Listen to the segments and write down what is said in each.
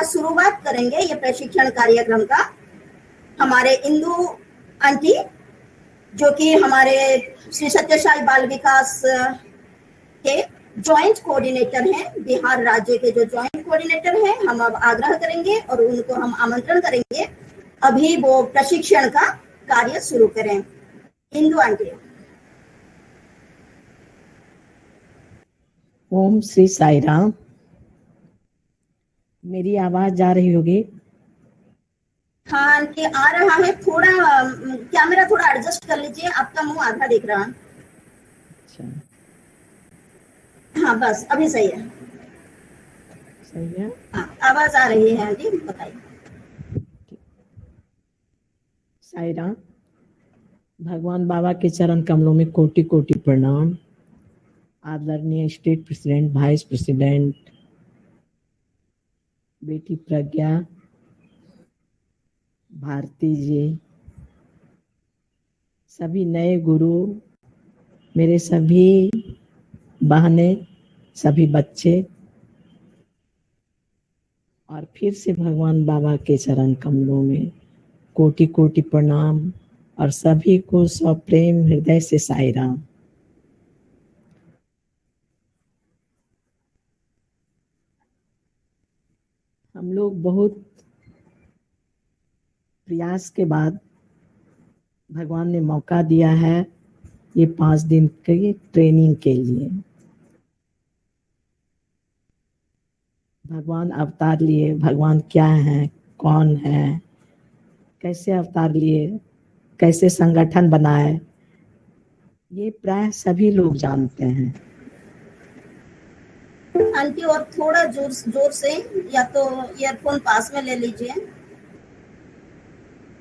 शुरुआत करेंगे ये प्रशिक्षण कार्यक्रम का हमारे इंदु आंटी, जो कि हमारे श्री सत्य साई बाल विकास के जॉइंट कोऑर्डिनेटर हैं, बिहार राज्य के जो जॉइंट कोऑर्डिनेटर हैं। हम अब आग्रह करेंगे और उनको हम आमंत्रण करेंगे अभी वो प्रशिक्षण का कार्य शुरू करें। इंदु आंटी। ओम श्री साई राम। मेरी आवाज जा रही होगी? हाँ आंटी, आ रहा है। थोड़ा कैमरा थोड़ा एडजस्ट कर लीजिए, आपका मुंह आधा दिख रहा है। अच्छा, हाँ बस अभी सही है। सही है। हाँ आवाज आ रही है आंटी, बताइए। साई राम। भगवान बाबा के चरण कमलों में कोटि कोटि प्रणाम। आदरणीय स्टेट प्रेसिडेंट, वाइस प्रेसिडेंट, बेटी प्रज्ञा, भारती जी, सभी नए गुरु, मेरे सभी बहनें, सभी बच्चे, और फिर से भगवान बाबा के चरण कमलों में कोटि कोटि प्रणाम और सभी को सप्रेम हृदय से साई राम। हम लोग बहुत प्रयास के बाद भगवान ने मौका दिया है ये 5 दिन की ट्रेनिंग के लिए। भगवान अवतार लिए, भगवान क्या है, कौन है, कैसे अवतार लिए, कैसे संगठन बनाए, ये प्राय सभी लोग जानते हैं। आंटी और थोड़ा जोर से, या तो ईयरफोन पास में ले लीजिए,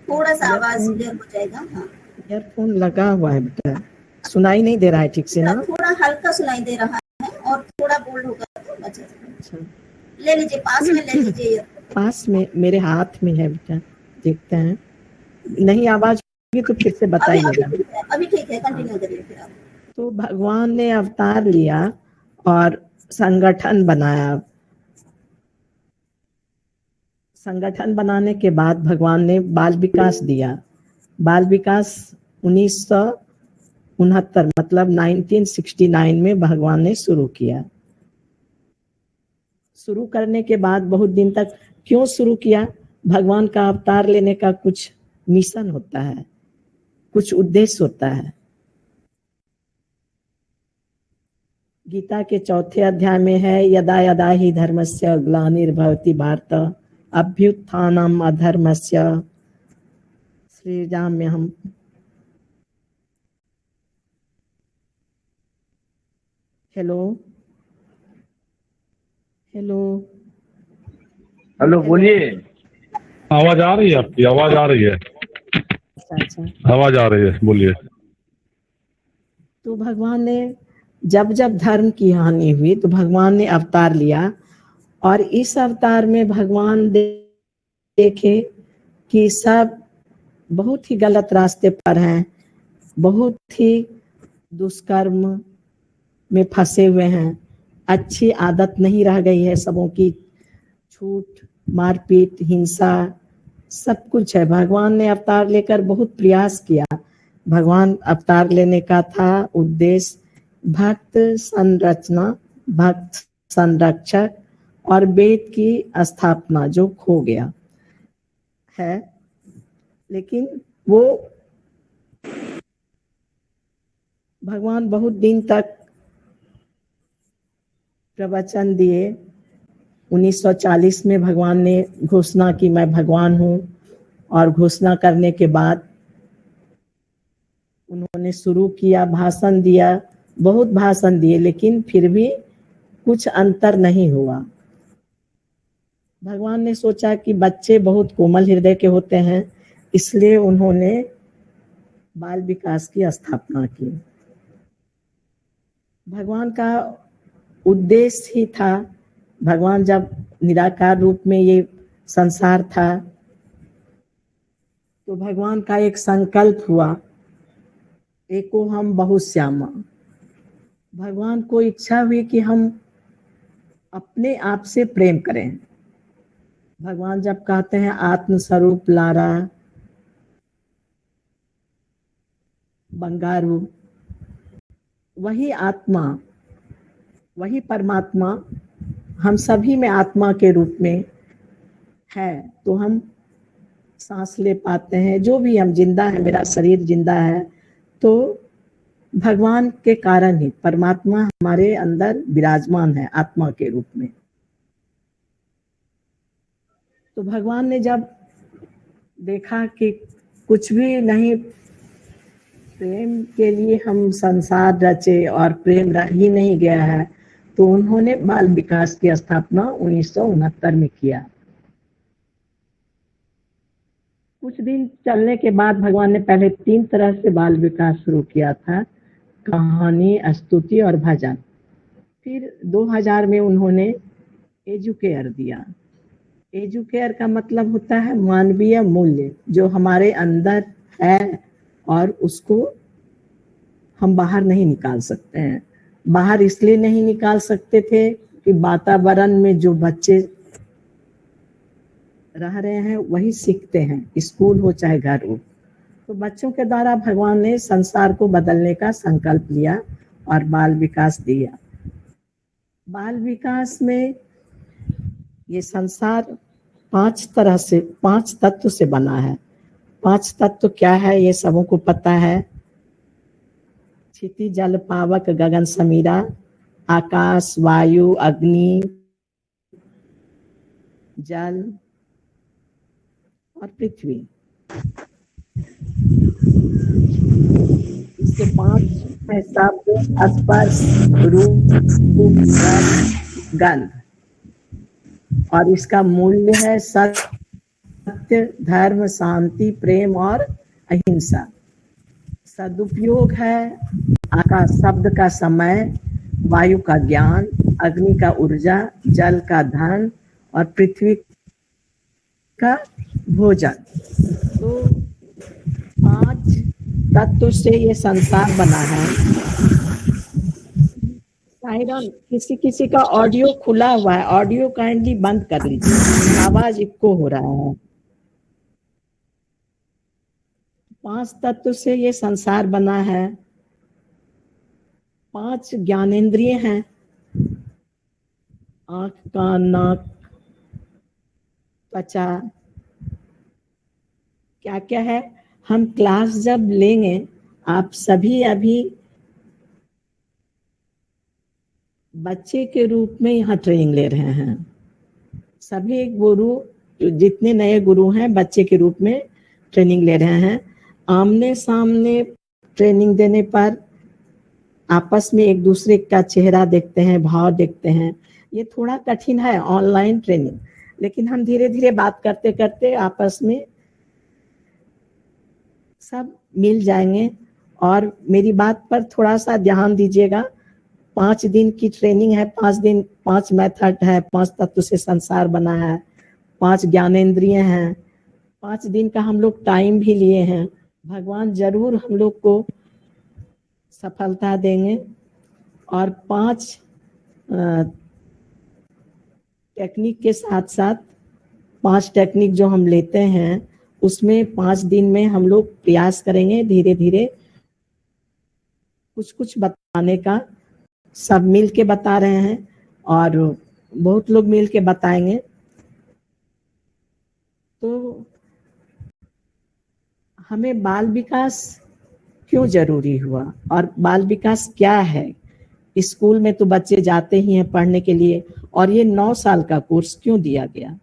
थोड़ा सा आवाज क्लियर हो जाएगा। हाँ ईयरफोन लगा हुआ है बेटा, सुनाई नहीं दे रहा है ठीक से ना? थोड़ा हल्का सुनाई दे रहा है और थोड़ा बोल्ड होगा तो अच्छा। अच्छा, ले लीजिए, पास में ले लीजिए। पास में मेरे हाथ में है बेटा, देखते हैं। नहीं आवाज होगी तो फिर से बताइएगा। अभी ठीक है, कंटिन्यू करिए फिर आप। तो भगवान ने अवतार लिया और संगठन बनाया। संगठन बनाने के बाद भगवान ने बाल विकास दिया। बाल विकास 1969 मतलब 1969 में भगवान ने शुरू किया। शुरू करने के बाद बहुत दिन तक क्यों शुरू किया? भगवान का अवतार लेने का कुछ मिशन होता है, कुछ उद्देश्य होता है। गीता के 4थे अध्याय में है, यदा यदा ही धर्मस्य ग्लानिर्भवति भारत अभ्युत्थानम अधर्मस्य। श्री राम में हम हेलो हेलो हेलो बोलिए। आवाज आ रही है? आपकी आवाज आ रही है? अच्छा, आवाज आ रही है, बोलिए। तो भगवान ने जब जब धर्म की हानि हुई तो भगवान ने अवतार लिया, और इस अवतार में भगवान देखे कि सब बहुत ही गलत रास्ते पर हैं, बहुत ही दुष्कर्म में फंसे हुए हैं, अच्छी आदत नहीं रह गई है सबों की, छूट, मारपीट, हिंसा, सब कुछ है। भगवान ने अवतार लेकर बहुत प्रयास किया। भगवान अवतार लेने का था उद्देश्य भक्त संरचना, भक्त संरक्षक और वेद की स्थापना, जो खो गया है। लेकिन वो भगवान बहुत दिन तक प्रवचन दिए। 1940 में भगवान ने घोषणा की मैं भगवान हूँ, और घोषणा करने के बाद उन्होंने शुरू किया, भाषण दिया, बहुत भाषण दिए, लेकिन फिर भी कुछ अंतर नहीं हुआ। भगवान ने सोचा कि बच्चे बहुत कोमल हृदय के होते हैं, इसलिए उन्होंने बाल विकास की स्थापना की। भगवान का उद्देश्य ही था, भगवान जब निराकार रूप में ये संसार था तो भगवान का एक संकल्प हुआ, एको हम बहुश्यामा। भगवान को इच्छा हुई कि हम अपने आप से प्रेम करें, भगवान जब कहते हैं आत्म स्वरूप लारा बंगारू, वही आत्मा, वही परमात्मा हम सभी में आत्मा के रूप में है। तो हम सांस ले पाते हैं, जो भी हम जिंदा है, मेरा शरीर जिंदा है, तो भगवान के कारण ही परमात्मा हमारे अंदर विराजमान है आत्मा के रूप में। तो भगवान ने जब देखा कि कुछ भी नहीं, प्रेम के लिए हम संसार रचे और प्रेम रह ही नहीं गया है, तो उन्होंने बाल विकास की स्थापना 1969 में किया। कुछ दिन चलने के बाद भगवान ने पहले 3 तरह से बाल विकास शुरू किया था, कहानी, स्तुति और भजन। फिर 2000 में उन्होंने एजुकेयर दिया। एजुकेयर का मतलब होता है मानवीय मूल्य, जो हमारे अंदर है और उसको हम बाहर नहीं निकाल सकते हैं। बाहर इसलिए नहीं निकाल सकते थे कि वातावरण में जो बच्चे रह रहे हैं वही सीखते हैं, स्कूल हो चाहे घर हो। तो बच्चों के द्वारा भगवान ने संसार को बदलने का संकल्प लिया और बाल विकास दिया। बाल विकास में ये संसार 5 तत्व से बना है। 5 तत्व क्या है ये सबों को पता है। क्षिति, जल, पावक, गगन, समीरा, आकाश, वायु, अग्नि, जल और पृथ्वी। इसके 5 है शब्द, स्पर्श, रूप, रस, गंध। और इसका मूल्य है सत्य, धर्म, शांति, प्रेम और अहिंसा। सदुपयोग है आकाश शब्द का समय, वायु का ज्ञान, अग्नि का ऊर्जा, जल का धन और पृथ्वी का भोजन। तो 5 तत्व से ये संसार बना है। साहिरान, किसी किसी का ऑडियो खुला हुआ है, ऑडियो काइंडली बंद कर लीजिए, आवाज इको हो रहा है। 5 तत्व से ये संसार बना है। 5 ज्ञानेंद्रिय हैं, आंख, कान, नाक, त्वचा, क्या क्या है। हम क्लास जब लेंगे, आप सभी अभी बच्चे के रूप में यहाँ ट्रेनिंग ले रहे हैं। सभी गुरु, जितने नए गुरु हैं, बच्चे के रूप में ट्रेनिंग ले रहे हैं। आमने सामने ट्रेनिंग देने पर आपस में एक दूसरे का चेहरा देखते हैं, भाव देखते हैं। ये थोड़ा कठिन है ऑनलाइन ट्रेनिंग, लेकिन हम धीरे धीरे बात करते करते आपस में सब मिल जाएंगे। और मेरी बात पर थोड़ा सा ध्यान दीजिएगा। 5 दिन की ट्रेनिंग है, 5 मेथड है, 5 तत्व से संसार बना है, 5 ज्ञानेंद्रिय हैं। 5 दिन का हम लोग टाइम भी लिए हैं। भगवान जरूर हम लोग को सफलता देंगे। और 5 टेक्निक के साथ साथ 5 टेक्निक जो हम लेते हैं, उसमें 5 दिन में हम लोग प्रयास करेंगे धीरे धीरे कुछ कुछ बताने का। सब मिल के बता रहे हैं और बहुत लोग मिल के बताएंगे। तो हमें बाल विकास क्यों जरूरी हुआ और बाल विकास क्या है? स्कूल में तो बच्चे जाते ही हैं पढ़ने के लिए, और ये 9 साल का कोर्स क्यों दिया गया?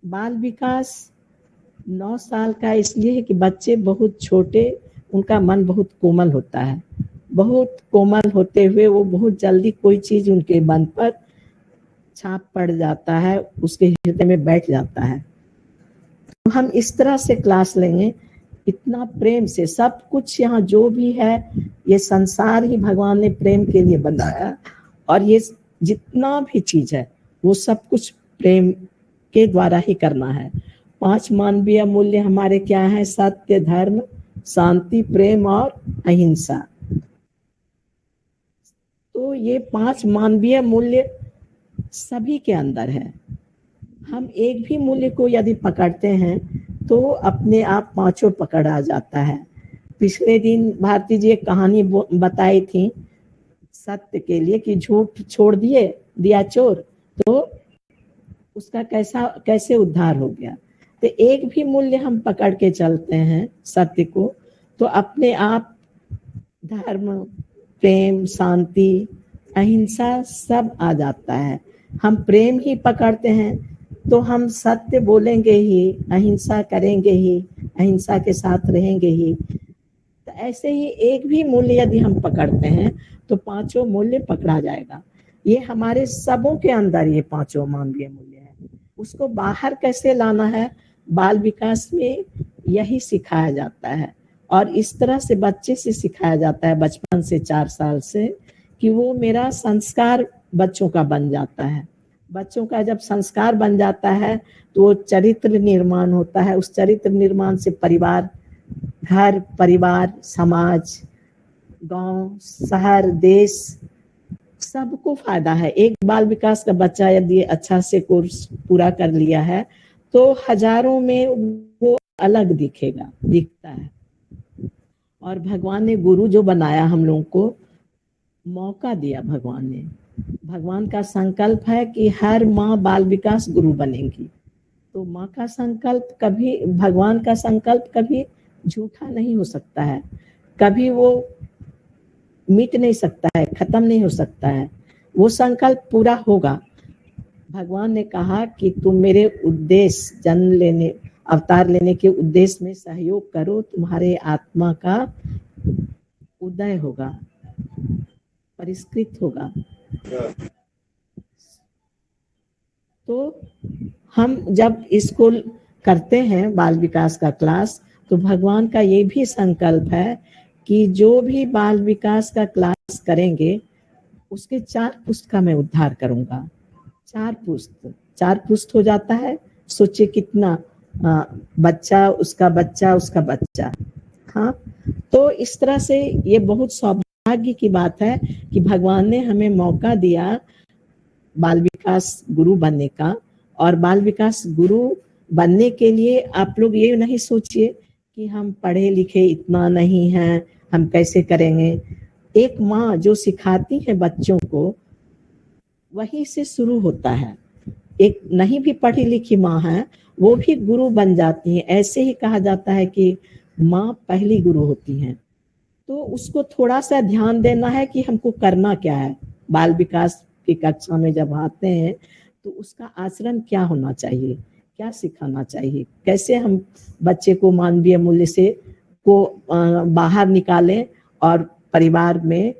बाल विकास 9 साल का इसलिए है कि बच्चे बहुत छोटे, उनका मन बहुत कोमल होता है। बहुत कोमल होते हुए वो बहुत जल्दी कोई चीज उनके मन पर छाप पड़ जाता है, उसके हृदय में बैठ जाता है। तो हम इस तरह से क्लास लेंगे, इतना प्रेम से। सब कुछ यहाँ जो भी है, ये संसार ही भगवान ने प्रेम के लिए बनाया, और ये जितना भी चीज है वो सब कुछ प्रेम के द्वारा ही करना है। 5 मानवीय मूल्य हमारे क्या है? सत्य, धर्म, शांति, प्रेम और अहिंसा। तो ये 5 मानवीय मूल्य सभी के अंदर है। हम एक भी मूल्य को यदि पकड़ते हैं तो अपने आप पांचों पकड़ आ जाता है। पिछले दिन भारती जी एक कहानी बताई थी सत्य के लिए कि झूठ छोड़ दिया चोर तो उसका कैसे उद्धार हो गया। तो एक भी मूल्य हम पकड़ के चलते हैं सत्य को तो अपने आप धर्म, प्रेम, शांति, अहिंसा सब आ जाता है। हम प्रेम ही पकड़ते हैं तो हम सत्य बोलेंगे ही, अहिंसा करेंगे ही, अहिंसा के साथ रहेंगे ही। तो ऐसे ही एक भी मूल्य यदि हम पकड़ते हैं तो पांचों मूल्य पकड़ा जाएगा। ये हमारे सबों के अंदर ये पांचों मानवीय मूल्य है। उसको बाहर कैसे लाना है, बाल विकास में यही सिखाया जाता है। और इस तरह से बच्चे से सिखाया जाता है बचपन से 4 साल से कि वो मेरा संस्कार बच्चों का बन जाता है। बच्चों का जब संस्कार बन जाता है तो वो चरित्र निर्माण होता है। उस चरित्र निर्माण से परिवार, घर परिवार, समाज, गांव, शहर, देश सबको फायदा है। एक बाल विकास का बच्चा यदि अच्छा से कोर्स पूरा कर लिया है तो हजारों में वो अलग दिखता है। और भगवान ने गुरु जो बनाया हम लोगों को मौका दिया, भगवान का संकल्प है कि हर माँ बाल विकास गुरु बनेगी। तो माँ का संकल्प कभी, भगवान का संकल्प कभी झूठा नहीं हो सकता है, कभी वो मिट नहीं सकता है, खत्म नहीं हो सकता है, वो संकल्प पूरा होगा। भगवान ने कहा कि तुम मेरे उद्देश्य जन्म लेने, अवतार लेने के उद्देश्य में सहयोग करो, तुम्हारे आत्मा का उदय होगा, परिष्कृत होगा। तो हम जब स्कूल करते हैं बाल विकास का क्लास तो भगवान का ये भी संकल्प है कि जो भी बाल विकास का क्लास करेंगे उसके 4 पुस्त का मैं उद्धार करूंगा। 4 पुस्त हो जाता है। सोचिए कितना बच्चा, उसका बच्चा। हाँ, तो इस तरह से ये बहुत सौभाग्य की बात है कि भगवान ने हमें मौका दिया बाल विकास गुरु बनने का। और बाल विकास गुरु बनने के लिए आप लोग ये नहीं सोचिए कि हम पढ़े लिखे इतना नहीं हैं, हम कैसे करेंगे। एक माँ जो सिखाती है बच्चों को वहीं से शुरू होता है। एक नहीं भी पढ़ी लिखी माँ है वो भी गुरु बन जाती है। ऐसे ही कहा जाता है कि माँ पहली गुरु होती हैं। तो उसको थोड़ा सा ध्यान देना है कि हमको करना क्या है। बाल विकास की कक्षा में जब आते हैं तो उसका आचरण क्या होना चाहिए, क्या सिखाना चाहिए, कैसे हम बच्चे को मानवीय मूल्य से को बाहर निकालें और परिवार में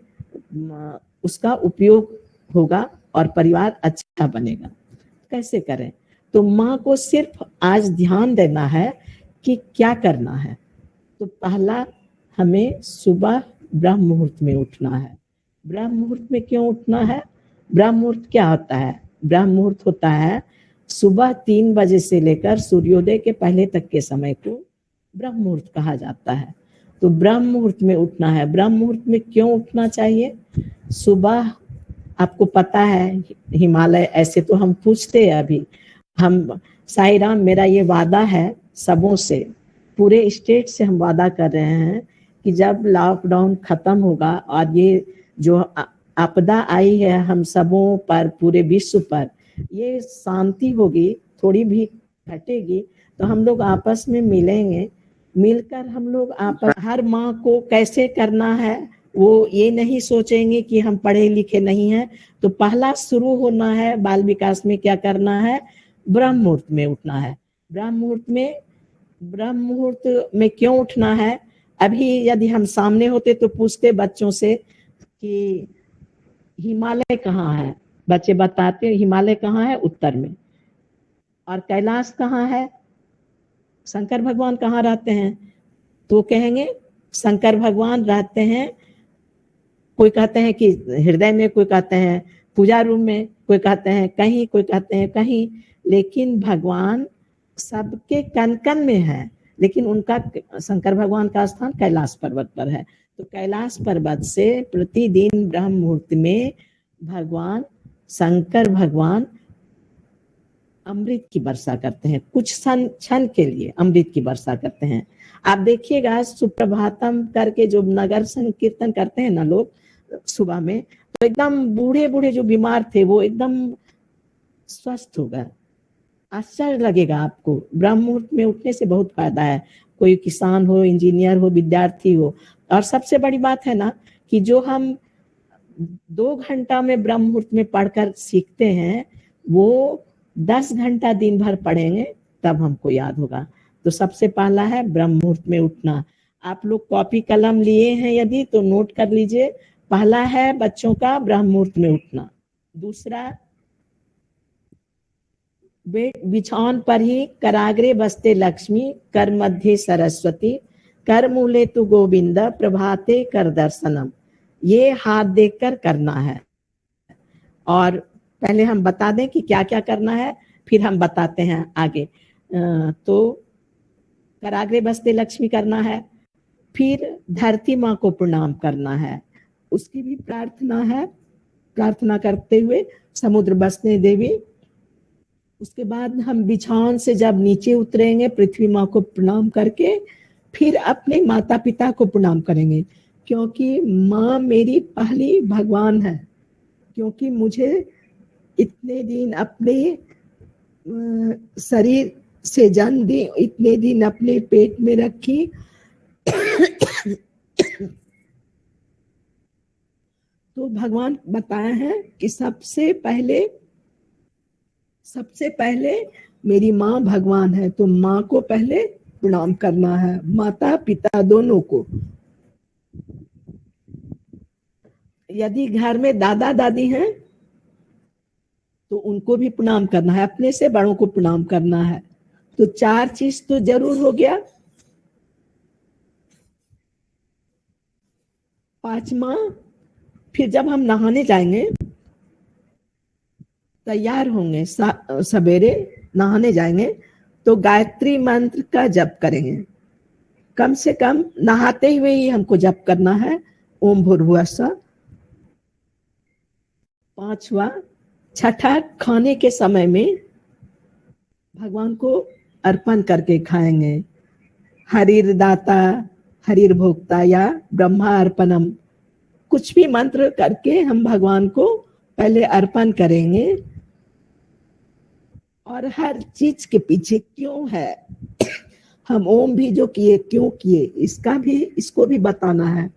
उसका उपयोग होगा और परिवार अच्छा बनेगा, कैसे करें। तो माँ को सिर्फ आज ध्यान देना है कि क्या करना है। तो पहला हमें सुबह ब्रह्म मुहूर्त में उठना है। ब्रह्म मुहूर्त में क्यों उठना है? ब्रह्म मुहूर्त क्या होता है? ब्रह्म मुहूर्त होता है सुबह 3 बजे से लेकर सूर्योदय के पहले तक के समय को ब्रह्म मुहूर्त कहा जाता है। तो ब्रह्म मुहूर्त में उठना है। ब्रह्म मुहूर्त में क्यों उठना चाहिए? सुबह आपको पता है हिमालय, ऐसे तो हम पूछते हैं अभी, हम साईं राम मेरा ये वादा है सबों से, पूरे स्टेट से हम वादा कर रहे हैं कि जब लॉकडाउन खत्म होगा और ये जो आपदा आई है हम सबों पर, पूरे विश्व पर, ये शांति होगी, थोड़ी भी घटेगी, तो हम लोग आपस में मिलेंगे। मिलकर हम लोग आपस, हर माँ को कैसे करना है वो ये नहीं सोचेंगे कि हम पढ़े लिखे नहीं हैं। तो पहला शुरू होना है बाल विकास में, क्या करना है? ब्रह्म मुहूर्त में उठना है। ब्रह्म मुहूर्त में क्यों उठना है? अभी यदि हम सामने होते तो पूछते बच्चों से कि हिमालय कहाँ है, बच्चे बताते हिमालय कहाँ है, उत्तर में। और कैलाश कहाँ है, शंकर भगवान कहाँ रहते हैं, तो कहेंगे शंकर भगवान रहते हैं, कोई कहते हैं कि हृदय में, कोई कहते हैं पूजा रूम में, कोई कहते हैं कहीं, कोई कहते हैं कहीं। लेकिन भगवान सबके कन कन में है, लेकिन उनका, शंकर भगवान का स्थान कैलाश पर्वत पर है। तो कैलाश पर्वत से प्रतिदिन ब्रह्म मुहूर्त में भगवान शंकर भगवान अमृत की वर्षा करते हैं, कुछ क्षण के लिए अमृत की वर्षा करते हैं। आप देखिएगा सुप्रभातम करके जो नगर संकीर्तन करते हैं ना लोग सुबह में, तो एकदम बूढ़े बूढ़े जो बीमार थे वो एकदम स्वस्थ हो गए। आश्चर्य लगेगा आपको। ब्रह्म मुहूर्त में उठने से बहुत फायदा है, कोई किसान हो, इंजीनियर हो, विद्यार्थी हो। और सबसे बड़ी बात है ना कि जो हम 2 घंटा में ब्रह्म मुहूर्त में पढ़कर सीखते हैं वो 10 घंटा दिन भर पढ़ेंगे तब हमको याद होगा। तो सबसे पहला है ब्रह्म मुहूर्त में उठना। आप लोग कॉपी कलम लिए हैं यदि तो नोट कर लीजिए। पहला है बच्चों का ब्रह्म मुहूर्त में उठना। दूसरा, बिछौन पर ही कराग्रे बसते लक्ष्मी, कर मध्य सरस्वती, कर मूले तु गोविंद, प्रभाते कर दर्शनम। ये हाथ देखकर करना है। और पहले हम बता दें कि क्या क्या करना है, फिर हम बताते हैं आगे। तो कराग्रे बसते लक्ष्मी करना है, फिर धरती माँ को प्रणाम करना है, उसकी भी प्रार्थना है, प्रार्थना करते हुए समुद्र बसने देवी। उसके बाद हम बिछावन से जब नीचे उतरेंगे पृथ्वी माँ को प्रणाम करके फिर अपने माता पिता को प्रणाम करेंगे, क्योंकि माँ मेरी पहली भगवान है। क्योंकि मुझे इतने दिन अपने शरीर से जन्म दी, इतने दिन अपने पेट में रखी, तो भगवान बताया है कि सबसे पहले मेरी माँ भगवान है, तो माँ को पहले प्रणाम करना है, माता पिता दोनों को। यदि घर में दादा दादी हैं तो उनको भी प्रणाम करना है, अपने से बड़ों को प्रणाम करना है। तो 4 चीज तो जरूर हो गया। 5वां, फिर जब हम नहाने जाएंगे, तैयार होंगे, सवेरे नहाने जाएंगे तो गायत्री मंत्र का जप करेंगे। कम से कम नहाते हुए ही हमको जप करना है, ओम भूर्भुवः स्वः। 5वां, छठा, खाने के समय में भगवान को अर्पण करके खाएंगे। हरिर दाता हरिर भोक्ता या ब्रह्मा अर्पणम, कुछ भी मंत्र करके हम भगवान को पहले अर्पण करेंगे। और हर चीज के पीछे क्यों है, हम ओम भी जो किए क्यों किए, इसको भी बताना है।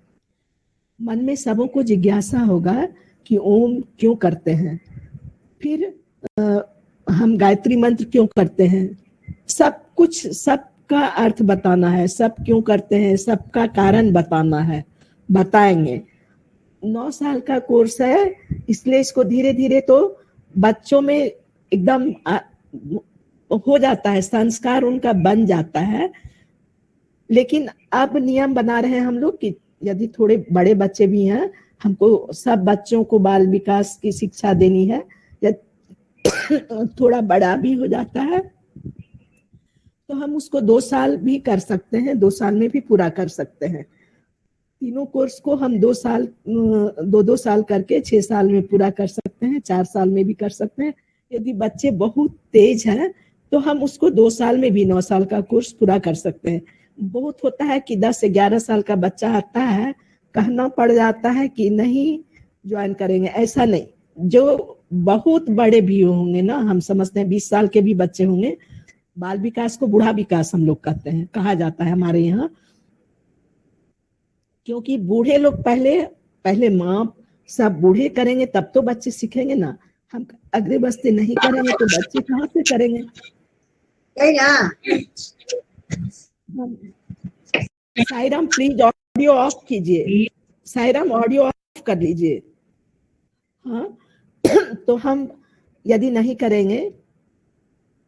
मन में सबों को जिज्ञासा होगा कि ओम क्यों करते हैं, फिर हम गायत्री मंत्र क्यों करते हैं, सब कुछ, सबका अर्थ बताना है, सब क्यों करते हैं, सबका कारण बताना है, बताएंगे। 9 साल का कोर्स है, इसलिए इसको धीरे धीरे तो बच्चों में एकदम हो जाता है, संस्कार उनका बन जाता है। लेकिन अब नियम बना रहे हैं हम लोग कि यदि थोड़े बड़े बच्चे भी हैं, हमको सब बच्चों को बाल विकास की शिक्षा देनी है। थोड़ा बड़ा भी हो जाता है तो हम उसको 2 साल भी कर सकते हैं, 2 साल में भी पूरा कर सकते हैं। तीनों कोर्स को हम 2 साल करके 6 साल में पूरा कर सकते हैं, 4 साल में भी कर सकते हैं। यदि बच्चे बहुत तेज हैं तो हम उसको 2 साल में भी 9 साल का कोर्स पूरा कर सकते हैं। बहुत होता है कि 10 से 11 साल का बच्चा आता है, कहना पड़ जाता है कि नहीं ज्वाइन करेंगे, ऐसा नहीं। जो बहुत बड़े भी होंगे ना, हम समझते हैं 20 साल के भी बच्चे होंगे, बाल विकास को बूढ़ा विकास हम लोग कहते हैं, कहा जाता है हमारे यहाँ। क्योंकि बूढ़े लोग पहले माँ सब बूढ़े करेंगे तब तो बच्चे सीखेंगे ना। हम अग्रे बस्ते नहीं करेंगे तो बच्चे कहाँ से करेंगे। साईराम प्लीज ऑडियो ऑफ कीजिए, साईराम ऑडियो ऑफ कर लीजिए। हाँ तो हम यदि नहीं करेंगे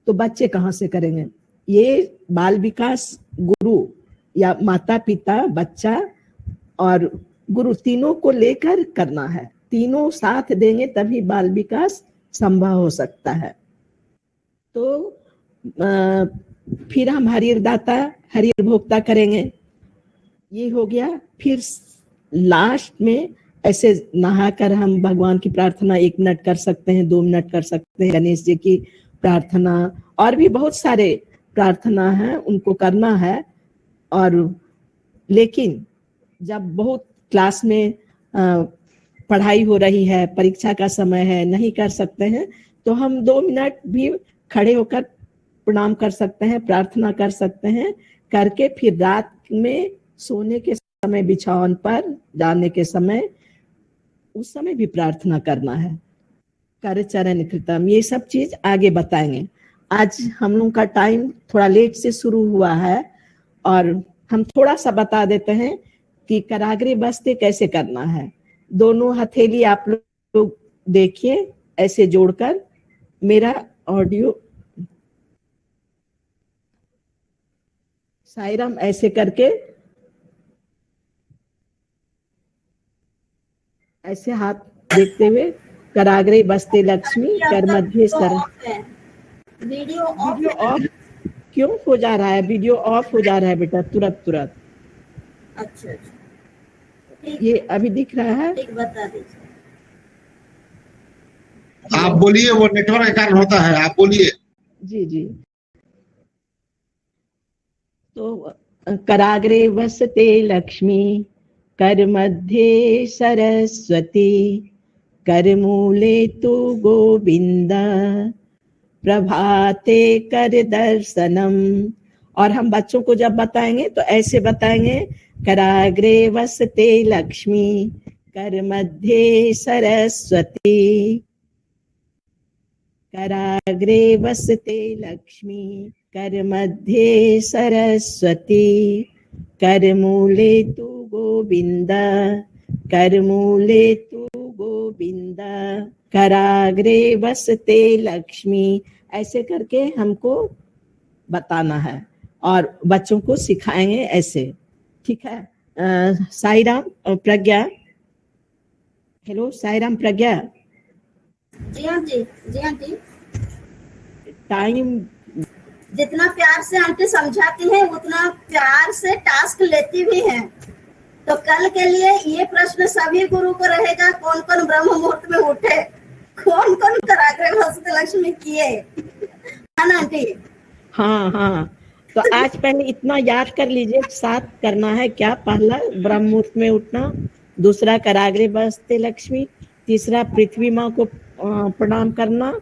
तो बच्चे कहाँ से करेंगे। ये बाल विकास गुरु या माता पिता, बच्चा और गुरु तीनों को लेकर करना है, तीनों साथ देंगे तभी बाल विकास संभव हो सकता है। तो फिर हम हरिर दाता हरिर भोक्ता करेंगे, ये हो गया। फिर लास्ट में ऐसे नहाकर हम भगवान की प्रार्थना 1 मिनट कर सकते हैं, 2 मिनट कर सकते हैं, गणेश जी की प्रार्थना और भी बहुत सारे प्रार्थना है उनको करना है। और लेकिन जब बहुत क्लास में पढ़ाई हो रही है, परीक्षा का समय है, नहीं कर सकते हैं, तो हम 2 मिनट भी खड़े होकर प्रणाम कर सकते हैं, प्रार्थना कर सकते हैं, करके फिर रात में सोने के समय बिछावन पर जाने के समय उस समय भी प्रार्थना करना है। कर चरण कृतम, ये सब चीज आगे बताएंगे। आज हम लोग का टाइम थोड़ा लेट से शुरू हुआ है और हम थोड़ा सा बता देते हैं कि कराग्रे बस्ते कैसे करना है। दोनों हथेली आप लोग देखिए ऐसे जोड़कर, मेरा ऑडियो साईराम ऐसे करके ऐसे हाथ देखते हुए कराग्रे बस्ते लक्ष्मी कर मध्य सर। वीडियो ऑफ क्यों हो जा रहा है? वीडियो ऑफ हो जा रहा है बेटा तुरंत। अच्छा अच्छा, ये अभी दिख रहा है? ठीक, बता दीजिए। आप बोलिए, वो नेटवर्क के कारण होता है, आप बोलिए। जी। तो कराग्रे वसते लक्ष्मी कर मध्य सरस्वती कर मूले तु गोविंद प्रभाते कर दर्शनम। और हम बच्चों को जब बताएंगे तो ऐसे बताएंगे, कराग्रे वसते लक्ष्मी कर मध्य सरस्वती कराग्रे वसते लक्ष्मी कर मध्य सरस्वती कर मूले तु गोविंद कर मूले तु गोविंद कराग्रे वसते लक्ष्मी। ऐसे करके हमको बताना है और बच्चों को सिखाएंगे ऐसे, ठीक है? साईराम प्रज्ञा, हेलो साईराम प्रज्ञा। जी हाँ जी। टाइम जितना प्यार से आंटी समझाती हैं उतना प्यार से टास्क लेती भी हैं। तो कल के लिए ये प्रश्न सभी गुरु को रहेगा, कौन कौन ब्रह्म मुहूर्त में उठे, कौन कौन कराग्रे वसते लक्ष्मी किए, है ना आंटी? हाँ। तो आज पहले इतना याद कर लीजिए, 7 करना है क्या? पहला ब्रह्म मुहूर्त में उठना, दूसरा कराग्रे वसते लक्ष्मी, तीसरा पृथ्वी माँ को प्रणाम करना,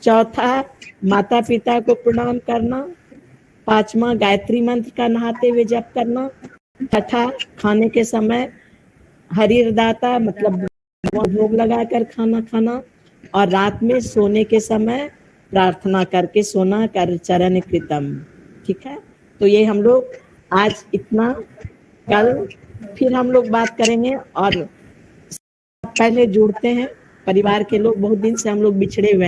चौथा माता पिता को प्रणाम करना, पांचवा गायत्री मंत्र का नहाते हुए जप करना, छठा खाने के समय हरिदाता मतलब भोग लगाकर खाना खाना, और रात में सोने के समय प्रार्थना करके सोना कर चरण कृतम। ठीक है? तो ये हम लोग आज इतना, कल फिर हम लोग बात करेंगे। और पहले जुड़ते हैं, परिवार के लोग बहुत दिन से हम लोग बिछड़े हुए हैं।